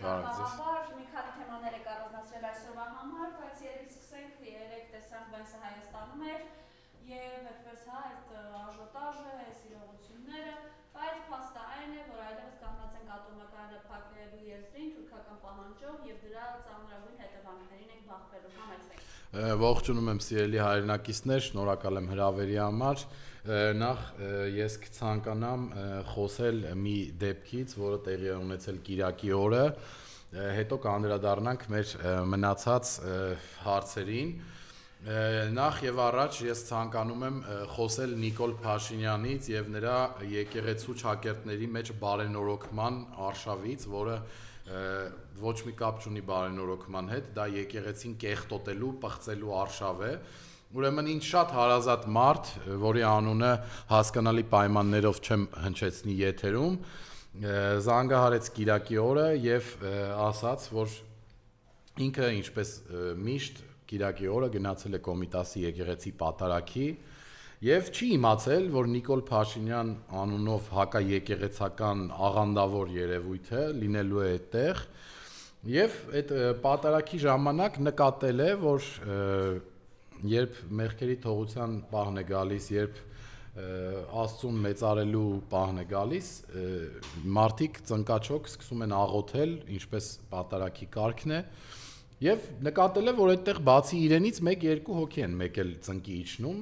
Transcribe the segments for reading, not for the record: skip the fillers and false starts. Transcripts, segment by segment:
Հետագաբար մի քանի թեմաներ եք առանձնացրել այսօրվա համար, բայց երբ սկսենք, երեք տեսանք Բենսը Հայաստանում էր եւ այդպես այդ աժոտաժը, այս իրողությունները, բայց փաստը այն է, որ այլևս կանգնած ենք ատոմակայանը փակելու եզրին թուրքական պահանջով եւ դրա ծանրագույն հետևանքներին ենք բախվելու համեցեք։ Ողջունում եմ սիրելի հայրենակիցներ, շնորհակալ եմ հրավերի համար։ Նախ ես կցանկանամ խոսել մի դեպքից, որը տեղի է ունեցել Կիրակի օրը, հետո կանդրադառնանք մեր մնացած հարցերին։ Նախ եւ առաջ ես ցանկանում եմ խոսել Նիկոլ Փաշինյանից եւ նրա եկեղեցու ճակերտների մեջ բարենորոգման արշավից, որը ոչ մի կապ չունի բարենորոգման հետ, դա եկեղեցին կեղտոտելու, պղծելու արշավ է։ Ուրեմն ինձ շատ հարազատ մարդ, որի անունը հասկանալի պայմաններով չեմ հնչեցնի եթերում, զանգահարեց Կիրակի օրը եւ ասաց, որ ինքը ինչպես միշտ Կիրակի օրը գնացել է Կոմիտասի եկեղեցի պատարագի եւ չի իմացել, որ Նիկոլ Փաշինյան անունով հակաեկեղեցական աղանդավոր երևույթը լինելու է այդտեղ եւ այդ պատարագի ժամանակ նկատել է, որ երբ մեղքերի թողության պահն է գալիս, երբ Աստծուն մեծարելու պահն է գալիս, մարդիկ ծնկաչոք սկսում են աղոթել, ինչպես պատարագի կարգն է, եւ նկատել է, որ այդտեղ բացի իրենից 1-2 հոգի են մեկ էլ ծնկի իջնում,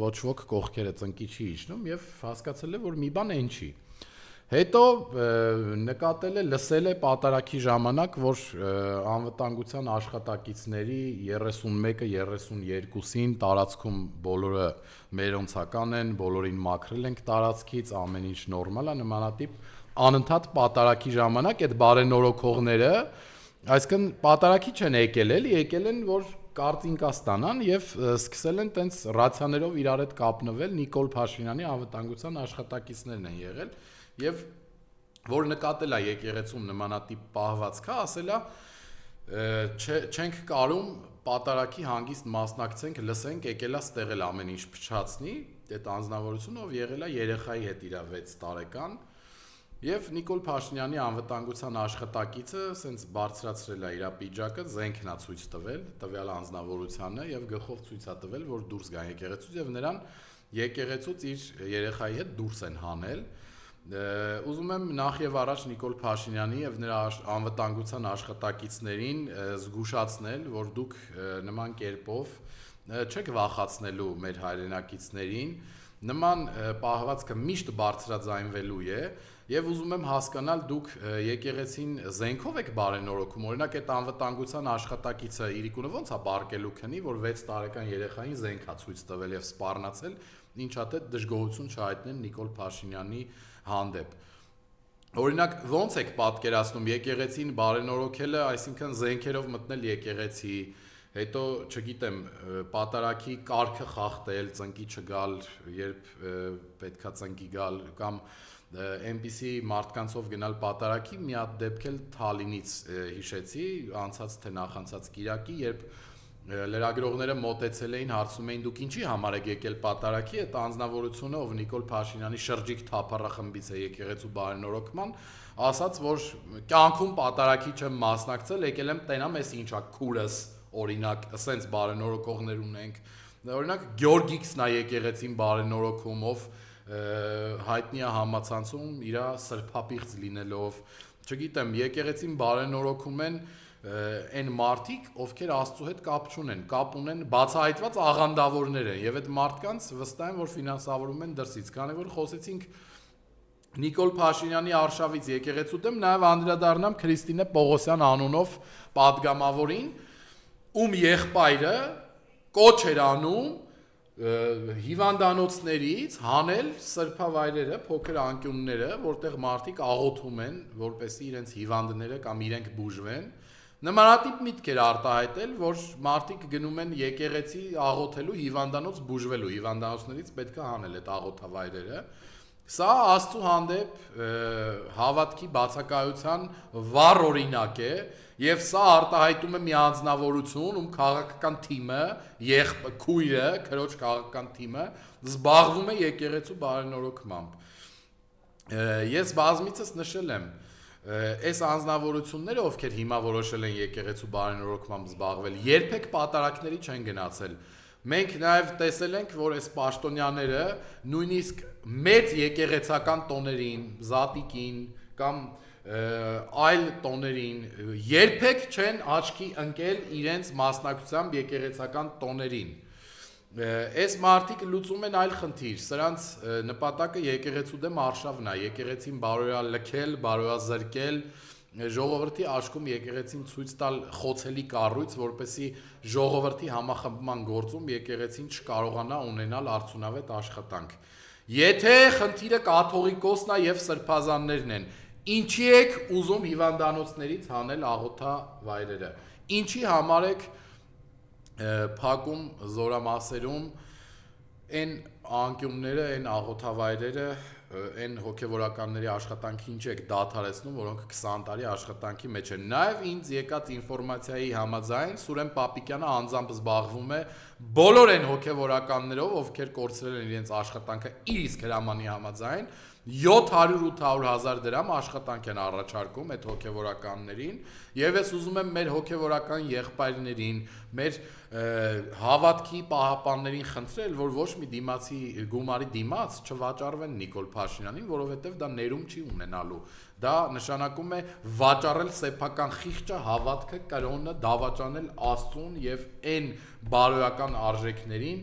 ոչ ոք կողքերը ծնկի չի իջնում եւ հասկացել է, որ մի բան այն չի։ Հետո նկատել է, լսել է պատարագի ժամանակ, որ անվտանգության աշխատակիցների 31-ը 32-ին տարածքում բոլորը մերոնցական են, բոլորին մաքրել ենք տարածքից, ամեն ինչ նորմալ է, նմանատիպ անընդհատ պատարագի ժամանակ այդ բարենորոգողները, այսինքն պատարագի չեն եկել էլի, եկել են, որ կարծինկա ստանան եւ սկսել են տենց ռացիաներով իրար հետ կապնվել, Նիկոլ Փաշինյանի անվտանգության աշխատակիցներն են եղել եւ որ նկատել է եկեղեցում նմանատիպ պահվածքա, ասել է չենք կարում պատարագի հանգիստ մասնակցենք, լսենք, եկել է ստեղ էլ ամեն ինչ փչացնի, այդ անձնավորությունը ով եղել է երեխայի հետ իր 6 տարեկան եւ Նիկոլ Փաշինյանի անվտանգության աշխատակիցը սենց բարձրացրել է իր պիջակը, զենքն է ցույց տվել, տվյալ անձնավորությանը եւ գլխով ցույց է տվել, որ դուրս գա եկեղեցուց եւ նրան եկեղեցուց իր երեխայի հետ դուրս են հանել։ Ուզում եմ նախ եւ առաջ Նիկոլ Փաշինյանի եւ նրա անվտանգության աշխատակիցներին զգուշացնել, որ դուք նման կերպով չեք վախացնելու մեր հայրենակիցներին, նման պահվածքը միշտ բարձրաձայնվելու է եւ ուզում եմ հասկանալ դուք եկեղեցին զենքով եք բարենորոգում, օրինակ այդ անվտանգության աշխատակիցը իրիկունը ոնց է բարկելու քնի, որ 6 տարեկան երեխային զենք է ցույց տվել եւ սպառնացել, ինչա թե դժգոհություն չհայտնեն Նիկոլ Փաշինյանի հանդեպ։ Օրինակ ոնց եք պատկերացնում եկեղեցին բարենորոգելը, այսինքն զենքերով մտնել եկեղեցի, հետո չգիտեմ, պատարագի կարգը խախտել, ծնկի չգալ, երբ պետքա ծնկի գալ, կամ այնպիսի մարդկանցով գնալ պատարագի, մի հատ դեպք էլ Թալինից հիշեցի, անցած թե նախանցած Կիրակի, երբ լրագրողները մոտեցել էին, հարցում էին դուք ինչի համար եք եկել պատարագի, այդ անձնավորությունը, ով Նիկոլ Փաշինյանի շրջիկ թափառախմբից է եկեղեցու բարենորոգման, ասաց, որ կյանքում պատարագի չեմ մասնակցել, եկել եմ տենամ, էս ինչա քուրս, օրինակ, ասենց բարենորոգողներ ունենք, օրինակ Գյորգիքսն է եկեղեցին բարենորոգում, ով հայտնի է համացանցում իր սրբապիղծ լինելով, չգիտեմ, եկեղեցին բարենորոգում են այն մարդիկ, ովքեր Աստծո հետ կապ չունեն, կապ ունեն բացահայտված աղանդավորներ են եւ այդ մարդկանց վստահ եմ, որ ֆինանսավորում են դրսից, քանի որ խոսեցինք Նիկոլ Փաշինյանի արշավից եկեղեցու դեմ, նաեւ անդրադառնամ Քրիստինե Պողոսյան անունով падգամավորին, ում եղբայրը կոչ էր անում հիվանդանոցներից հանել սրբավայրերը, փոքր անկյունները, որտեղ մարդիկ աղոթում են, որպեսզի իրենց հիվանդները կամ իրենք բուժվեն, նմանատիպ միտք էր արտահայտել, որ մարդիկ գնում են եկեղեցի աղոթելու, հիվանդանոց բուժվելու, հիվանդանոցներից պետք է հանել այդ աղոթավայրերը։ Սա Աստծո հանդեպ հավատքի բացակայության վառ օրինակ է, եւ սա արտահայտում է մի անձնավորություն, ում քաղաքական թիմը, քույրը, քրոջ քաղաքական թիմը զբաղվում է եկեղեցու բարենորոգմամբ։ Ես բազմիցս նշել եմ, այս անձնավորությունները, ովքեր հիմա որոշել են եկեղեցու բարենորոգմամբ զբաղվել, երբեք պատարակների չեն գնացել։ Մենք նաև տեսել ենք, որ այս պաշտոնյաները նույնիսկ մեծ եկեղեցական տոներին, զատիկին կամ այլ տոներին երբեք չեն աչքի ընկել իրենց մասնակցությամբ եկեղեցական տոներին։ Այս մարդիկ լուծում են այլ խնդիր, սրանց նպատակը եկեղեցու դեմ արշավն է, եկեղեցին բարոյա լքել, բարոյա զրկել, ժողովրդի աչքում եկեղեցին ցույց տալ խոցելի կառույց, որպեսզի ժողովրդի համախմբման գործում եկեղեցին չկարողանա ունենալ արդյունավետ աշխատանք։ Եթե խնդիրը կաթողիկոսն է եւ սրբազաններն են, ինչի եք ուզում հիվանդանոցներից հանել աղոթավայրերը։ Ինչի համար եք փակում զորամասերում այն անկյունները, այն աղոթավայրերը, այն հոգևորականների աշխատանքի ինչ եք դադարեցնում, որոնք 20 տարի աշխատանքի մեջ են։ Նաև ինձ եկած ինֆորմացիայի համաձայն Սուրեն Պապիկյանը անձամբ զբաղվում է բոլոր այն հոգևորականներով, ովքեր կորցրել են իրենց աշխատանքը իր իսկ հրամանի համաձայն 700-800 հազար դրամ աշխատանք են առաջարկում այդ հոգևորականներին, եւ ես ուզում եմ մեր հոգևորական եղբայրներին, մեր հավատքի պահապաններին խնդրել, որ ոչ մի դիմացի գումարի դիմաց չվաճառվեն Նիկոլ Փաշինյանին, որովհետեւ դա ներում չի ունենալու։ Դա նշանակում է վաճառել սեփական խիղճը, հավատքը, կրոնը, դավաճանել Աստծուն եւ այն բարոյական արժեքներին,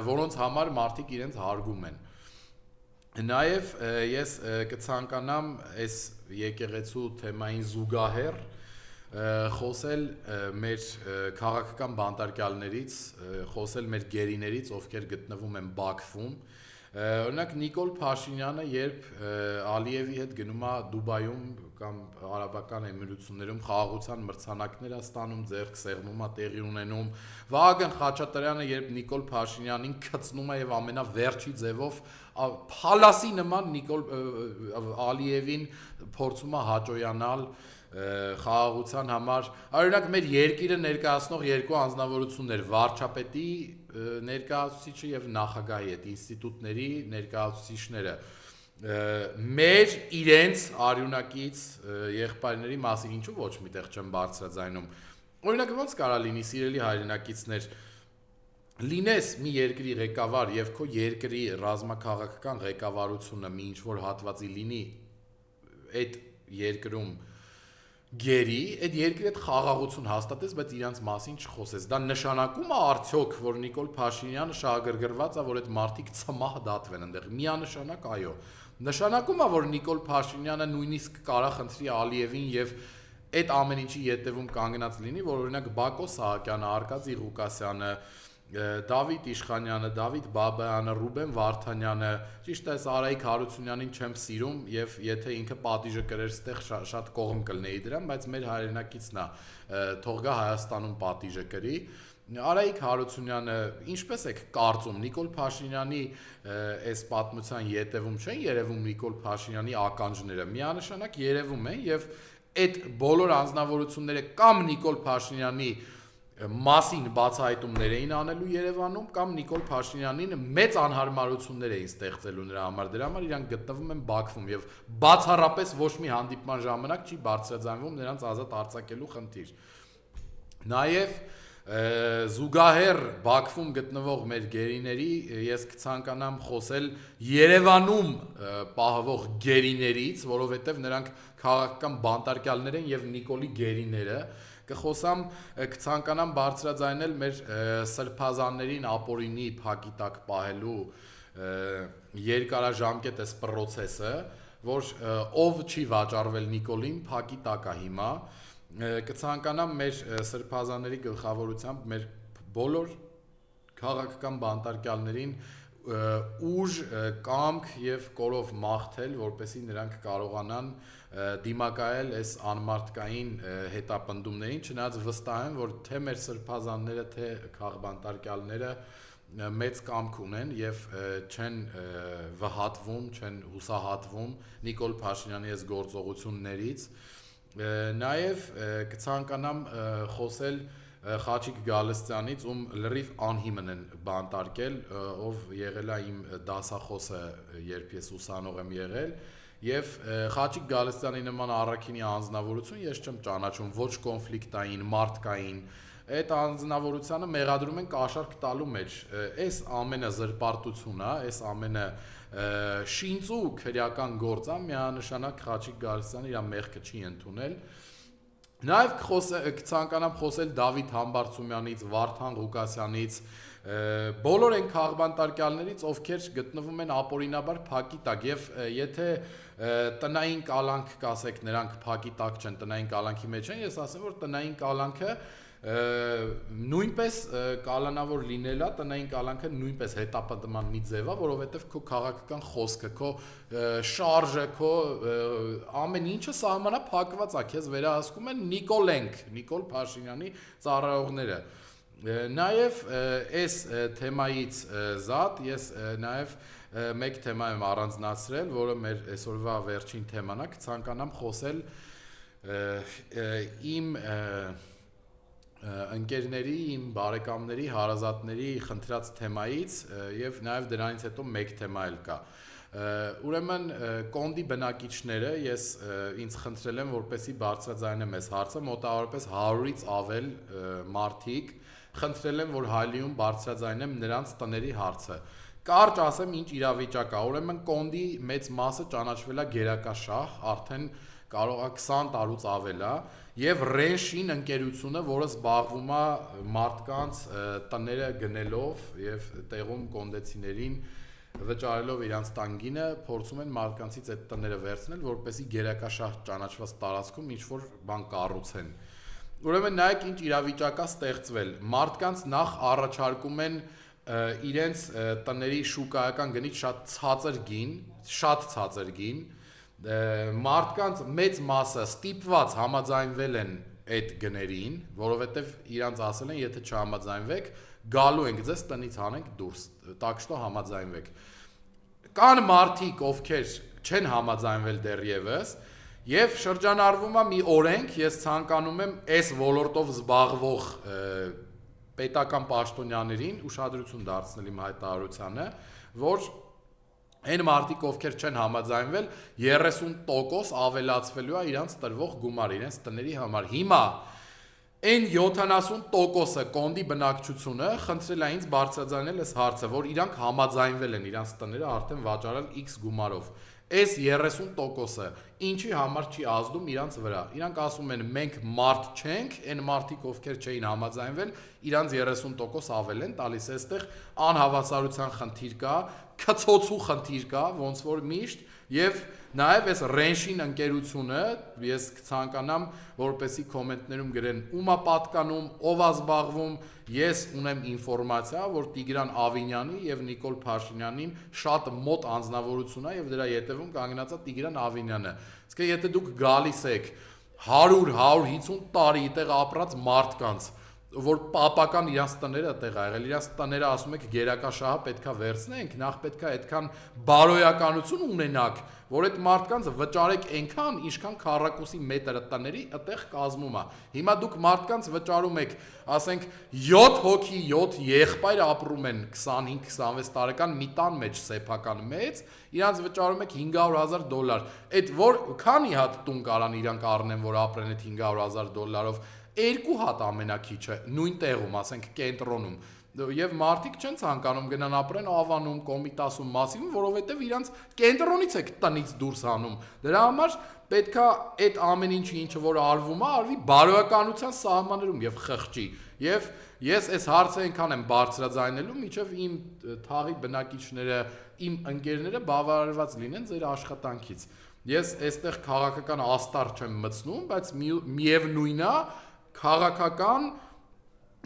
որոնց համար մարդիկ իրենց հարգում են։ Նաև ես կցանկանամ այս եկեղեցու թեմային զուգահեռ խոսել մեր քաղաքական բանտարկյալներից, խոսել մեր գերիներից, ովքեր գտնվում են Բաքվում։ Օրինակ Նիկոլ Փաշինյանը, երբ Ալիևի հետ գնում է Դուբայում կամ Արաբական Էմիրություններում խաղաղության մրցանակներ է ստանում, ձեռք սեղմում է տեղի ունենում, Վահագն Խաչատրյանը, երբ Նիկոլ Փաշինյանին գցնում է եւ ամենավերջի ձևով փալասի նման Նիկոլ Ալիևին փորձում է հաջողանալ խաղաղության համար, օրինակ մեր երկիրը ներկայացնող երկու անձնավորություններ, վարչապետի ներկայացուցիչը եւ նախագահի այդ ինստիտուտների ներկայացուցիչները մեր իրենց արյունակից եղբայրների մասին ինչու ոչ միտեղ չեն բարձրաձայնում։ Օրինակ ոնց կարա լինի, սիրելի հայրենակիցներ, լինես մի երկրի ղեկավար եւ քո երկրի ռազմաքաղաքական ղեկավարությունը մի ինչ-որ հատվածի լինի այդ երկրում գերի, այդ երկրի հետ խաղաղություն հաստատես, բայց իրանց մասին չխոսես։ Դա նշանակում է արդյոք, որ Նիկոլ Փաշինյանը շահագրգռված է, որ այդ մարդիկ ցմահ դատվեն այնտեղ։ Միանշանակ այո։ Նշանակում է, որ Նիկոլ Փաշինյանը նույնիսկ կարա խնդրի Ալիևին եւ այդ ամեն ինչի ետևում կանգնած լինի, որ օրինակ Բակո Սահակյանը, Արկադի Ղուկասյանը, Դավիթ Իշխանյանը, Դավիթ Բաբայանը, Ռուբեն Վարդանյանը, ճիշտ է, Արայիկ Հարությունյանին չեմ սիրում եւ եթե ինքը պատիժը կրեր ստեղ շատ կողմ կլնեի դրան, բայց մեր հայրենակիցն է, թող գա Հայաստանում պատիժը կրի։ Արայիկ Հարությունյանը, ինչպես եք կարծում, Նիկոլ Փաշինյանի այս պատմության ետևում չեն երևում Նիկոլ Փաշինյանի ականջները, միանշանակ երևում են եւ այդ բոլոր անձնավորությունները կամ Նիկոլ Փաշինյանի մասին բացահայտումներ էին անելու Երևանում կամ Նիկոլ Փաշինյանին մեծ անհարմարություններ էին ստեղծելու նրա համար, դրա համար իրանք գտնվում են Բաքվում եւ բացառապես ոչ մի հանդիպման ժամանակ չի բարձրաձայնվում նրանց ազատ արձակելու խնդիր։ Նաեւ զուգահեռ Բաքվում գտնվող մեր գերիների ես կցանկանամ խոսել Երևանում պահվող գերիներից, որովհետեւ նրանք քաղաքական բանտարկյալներ են եւ Նիկոլի գերիները, կխոսամ, կցանկանամ բարձրաձայնել մեր սրբազաններին ապօրինի փակի տակ պահելու երկարաժամկետ այս պրոցեսը, որ ով չի վաճառվել Նիկոլին, փակի տակ է հիմա, կցանկանամ մեր սրբազանների գլխավորությամբ մեր բոլոր քաղաքական բանտարկյալներին ուժ, կամք եւ կորով մաղթել, որպեսզի նրանք կարողանան դիմակայել այս անմարդկային հետապնդումներին, չնայած վստահ եմ, որ թե մեր սրբազանները, թե քաղբանտարկյալները մեծ կամք ունեն եւ չեն վհատվում, չեն հուսահատվում Նիկոլ Փաշինյանի այս գործողություններից։ Նաեւ կցանկանամ խոսել Խաչիկ Գալստյանից, ում լրիվ անհիմն են բանտարկել, ով եղել է իմ դասախոսը, երբ ես ուսանող եմ եղել, Եվ Խաչիկ Գալստյանի նման առաքինի անձնավորություն ես չեմ ճանաչում, ոչ կոնֆլիկտային, մարդկային, այդ անձնավորությանը մեղադրում են կաշառք տալու մեջ, այս ամենը զրպարտություն է, այս ամենը շինծու քրեական գործ է, միանշանակ Խաչիկ Գալստյանը իր մեղքը չի ընդունել։ Նաև կցանկանամ խոսել Դավիթ Համբարձումյանից, Վարդան Ղուկասյանից, բոլոր այն քաղբանտարկյալներից, ովքեր գտնվում են ապօրինաբար փակի տակ, եւ եթե տնային կալանք կասեք, նրանք փակի տակ չեն, տնային կալանքի մեջ են, ես ասեմ, որ տնային կալանքը նույնպես կալանավոր լինելա, տնային կալանքը նույնպես հետապնդման մի ձև է, որովհետև քո քաղաքական խոսքը, քո շարժը, քո ամեն ինչը սահմանափակված է, քեզ վերահսկում են Նիկոլ Փաշինյանի ծառայողները։ Նաև այս թեմայից զատ ես նաև մեկ թեմա եմ առանձնացրել, որը մեր այսօրվա վերջին թեման է, կցանկանամ խոսել իմ ընկերների, իմ բարեկամների, հարազատների խնդրած թեմայից եւ նաեւ դրանից հետո մեկ թեմա էլ կա։ Ուրեմն կոնդի բնակիչները ես ինձ խնդրել եմ, որպեսզի բարձրաձայնեմ այս հարցը, մոտավորապես 100-ից ավել մարդիկ խնդրել եմ, որ Հայլիում բարձրաձայնեմ նրանց տների հարցը։ Կարճ ասեմ, ինչ իրավիճակ է, ուրեմն կոնդի մեծ մասը ճանաչվել է գերակաշահ, արդեն կարող է 20 տարուց ավել է, եւ Ռենշին ընկերությունը, որը զբաղվում է մարդկանց տները գնելով եւ տեղում կոնդեցիներին վճարելով իրանց տանգինը, փորձում են մարդկանցից այդ տները վերցնել, որպեսզի գերակաշահ ճանաչված տարածքում ինչ-որ բան կառուցեն։ Ուրեմն նայեք ինչ իրավիճակ է ստեղծվել։ Մարդկանց նախ առաջարկում են իրենց տների շուկայական գնից շատ ցածր գին, մարդկանց մեծ մասը ստիպված համաձայնվել են այդ գներին, որովհետև իրանց ասել են, եթե չհամաձայնվեք, գալու ենք ձեզ տնից հանենք դուրս, так что համաձայնվեք։ Կան մարդիկ, ովքեր չեն համաձայնվել դեռևս, եւ շրջանառվում է մի օրենք, ես ցանկանում եմ այս ոլորտով զբաղվող պետական պաշտոնյաներին ուշադրություն դարձնել իմ հայտարարությանը, որ այն մարդիկ, ովքեր չեն համաձայնվել, 30% ավելացվելու է իրանց տրվող գումարը, իրենց տների համար։ Հիմա այն 70%-ը կոնդի բնակչությունը խնդրել է ինձ բարձրաձայնել այս հարցը, որ իրանք համաձայնվել են իրանց տները արդեն վաճառել X գումարով։ Այս 30%-ը ինչի համար չի ազդում իրանց վրա։ Իրանք ասում են մենք մարդ չենք, այն մարդիկ, ովքեր չէին համաձայնվել, իրանց 30% ավել են տալիս, այստեղ անհավասարության խնդիր կա, քծոցու խնդիր կա, ոնց որ միշտ, եւ նաեւ այս Ռենշին ընկերությունը, ես կցանկանամ, որպեսի կոմենտներում գրեն ում է պատկանում, ով է զբաղվում, ես ունեմ ինֆորմացիա, որ Տիգրան Ավինյանի եւ Նիկոլ Փաշինյանին շատ մոտ անձնավորություն է եւ դրա ետևում կանգնած է Տիգրան Ավինյանը։ Իսկ եթե դուք գալիս եք 100-150 տարի այդտեղ ապրած մարդկանց, որ պապական իրանց տները այդտեղ ա եղել, իրանց տները ասում եք գերակաշահը պետքա վերցնենք, նախ պետքա այդքան բարոյականություն ունենաք, որ այդ մարդկանց վճարեք այնքան, ինչքան քառակուսի մետր տների այդտեղ կազմում է։ Հիմա դուք մարդկանց վճարում եք, ասենք 7 հոգի, 7 եղբայր ապրում են 25-26 տարեկան մի տան մեջ սեփական մեծ, իրանց վճարում եք $500,000։ Այդ որ քանի հատ տուն կարան իրանք առնեն, որ ապրեն այդ $500,000-ով, 2 հատ ամենակիչը նույն տեղում, ասենք կենտրոնում, եւ մարդիկ չեն ցանկանում գնան ապրեն Ավանում, Կոմիտասում, Մասիվում, որովհետեւ իրանց կենտրոնից է տնից դուրս հանում։ Դրա համար պետքա այդ ամեն ինչը որ արվում է, արվի բարոյականության սահմաններում եւ խղճի։ Եվ ես այս հարցը այնքան եմ բարձրաձայնելու, միջև իմ թաղի բնակիչները, իմ ընկերները բավարարված լինեն ձեր աշխատանքից։ Ես այստեղ քաղաքական աստար չեմ մտցնում, բայց միևնույն է քաղաքական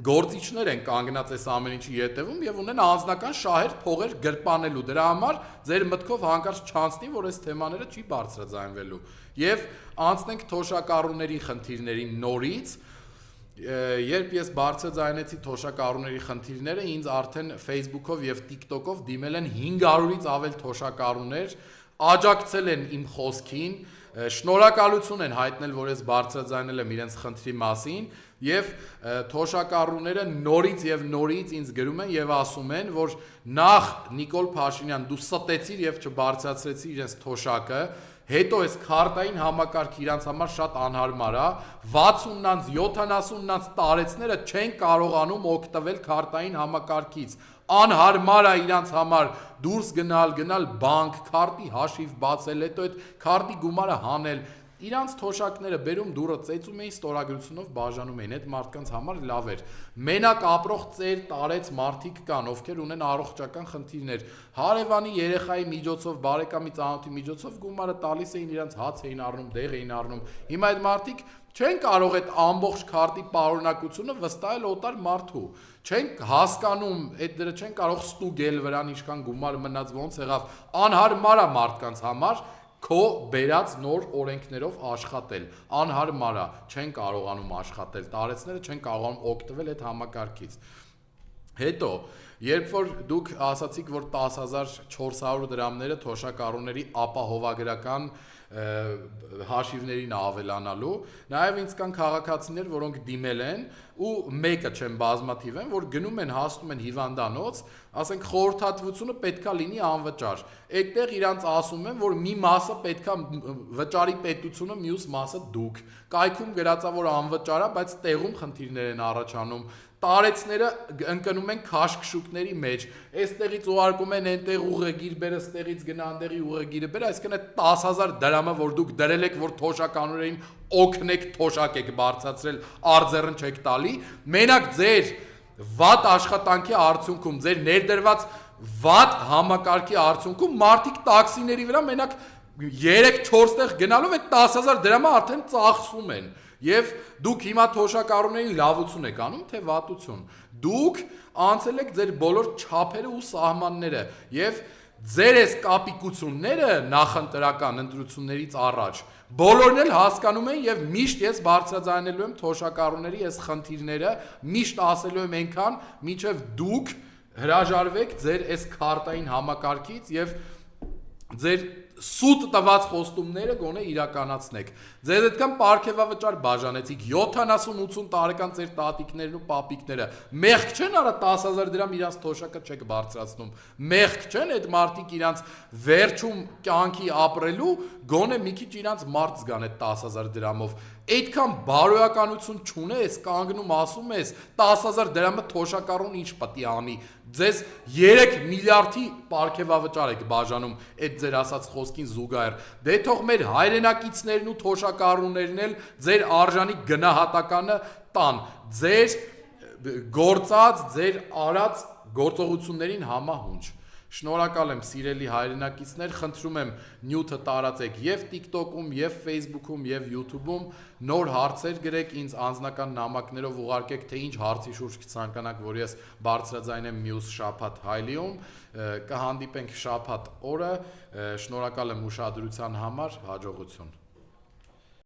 գործիչներ են կանգնած այս ամեն ինչի ետևում եւ ունեն անձնական շահեր, փողեր գրպանելու։ Դրա համար ձեր մտքով հանկարծ չանցնի, որ այս թեմաները չի բարձրաձայնվելու։ Եվ անցնենք թոշակառուների խնդիրներին նորից։ Երբ ես բարձրաձայնեցի թոշակառուների խնդիրները, ինձ արդեն Facebook-ով եւ TikTok-ով դիմել են 500-ից ավել թոշակառուներ, աջակցել են իմ խոսքին, շնորհակալություն են հայտնել, որ ես բարձրաձայնել եմ իրենց խնդրի մասին, եւ թոշակառուները նորից եւ նորից ինձ գրում են եւ ասում են, որ նախ Նիկոլ Փաշինյան դու ստեցիր եւ չբարձրացրեցիր իրենց թոշակը, հետո այս քարտային համակարգը իրանց համար շատ անհարմար է, 60-նանց, 70-նանց տարեցները չեն կարողանում օգտվել քարտային համակարգից, անհարմար է իրանց համար դուրս գնալ բանկ, քարտի հաշիվ բացել, հետո այդ քարտի գումարը հանել, իրանց թոշակները բերում դուրը ծեծում էին, ստորագրությունով բաժանում էին, այդ մարդկանց համար լավ էր, մենակ ապրող ծեր տարեց մարդիկ կան, ովքեր ունեն առողջական խնդիրներ, հարևանի երեխայի միջոցով, բարեկամի ծանոթի միջոցով գումարը տալիս էին, իրանց հաց էին առնում, դեղ էին առնում, հիմա այդ մարդիկ չեն կարող այդ ամբողջ քարտի պարունակությունը վստահել օտար մարդու, չեն հասկանում, այդ դերը չեն կարող ստուգել վրան ինչքան գումար մնաց ոնց եղավ, անհարմար է մարդկանց համար քո բերած նոր օրենքներով աշխատել, անհարմար է, չեն կարողանում աշխատել, տարեցները չեն կարողանում օգտվել այդ համակարգից։ Հետո, երբ որ դուք ասացիք, որ 10,400 դրամները թոշակառուների ապահովագրական հաշիվներին ավելանալու, նաև ինձ կան քաղաքացիներ, որոնք դիմել են ու մեկը չեն բազմաթիվ են, որ գնում են հասնում են հիվանդանոց, ասենք խորհրդատվությունը պետքա լինի անվճար։ Այդտեղ իրանց ասում են, որ մի մասը պետքա վճարի պետությունը, մյուս մասը դուք։ Կայքում գրածա որ անվճար է, բայց տեղում խնդիրներ են առաջանում։ Տարեցները ընկնում են քաշքշուկների մեջ, այստեղից ուղարկում են այնտեղ ուղեգիր բեր, այստեղից գնա այնտեղի ուղեգիրը բեր, այսինքն այդ 10,000 դրամը, որ դուք դրել եք, որ թոշականորեն օգնեք, թոշակ եք բարձրացրել, արձեռն չեք տալի, մենակ ձեր վատ աշխատանքի արդյունքում, ձեր ներդրված վատ համակարգի արդյունքում մարդիկ տաքսիների վրա մենակ 3-4 տեղ գնալով այդ 10,000 դրամը արդեն ծախսում են։ Եվ դուք հիմա թոշակառուներին լավություն եք անում, թե վատություն։ Դուք անցել եք ձեր բոլոր չափերը ու սահմանները եւ ձեր այս կապիկությունները նախընտրական ընտրություններից առաջ բոլորն էլ հասկանում են եւ միշտ ես բարձրաձայնելու եմ թոշակառուների այս խնդիրները, միշտ ասելու եմ այնքան, մինչեւ դուք հրաժարվեք ձեր այս քարտային համակարգից եւ ձեր սուտ տված խոստումները գոնե իրականացնեք։ Ձեզ այդքան պարգևավճար բաժանեցիք 70-80 տարեկան ձեր տատիկներն ու պապիկները։ Մեղք չեն արա 10,000 դրամ իրանց թոշակը չեք բարձրացնում։ Մեղք չեն այդ մարդիկ իրանց վերջում կյանքի ապրելու գոնե մի քիչ իրանց մարդ զգան այդ 10,000 դրամով։ Այդքան բարոյականություն չունես, կանգնում ասում ես 10,000 դրամը թոշակառուն ինչ պետք է անի։ Ձեզ 3 միլիարդի պարգևավճար եք բաժանում այդ ձեր ասած խոսքին զուգահեռ։ Դե թող մեր հայրենակիցներն ու թոշակառուներն էլ ձեր արժանի գնահատականը տան, ձեր գործած, ձեր արած գործողություններին համահունչ։ Շնորհակալ եմ սիրելի հայրենակիցներ, խնդրում եմ նյութը տարածեք եւ TikTok-ում, եւ Facebook-ում, եւ YouTube-ում, նոր հարցեր գրեք ինձ անձնական նամակներով ուղարկեք, թե ինչ հարցի շուրջ կցանկանաք, որ ես բարձրաձայնեմ մյուս շաբաթ Հայլիում, կհանդիպենք շաբաթ օրը, շնորհակալ եմ ուշադրության համար, հաջողություն։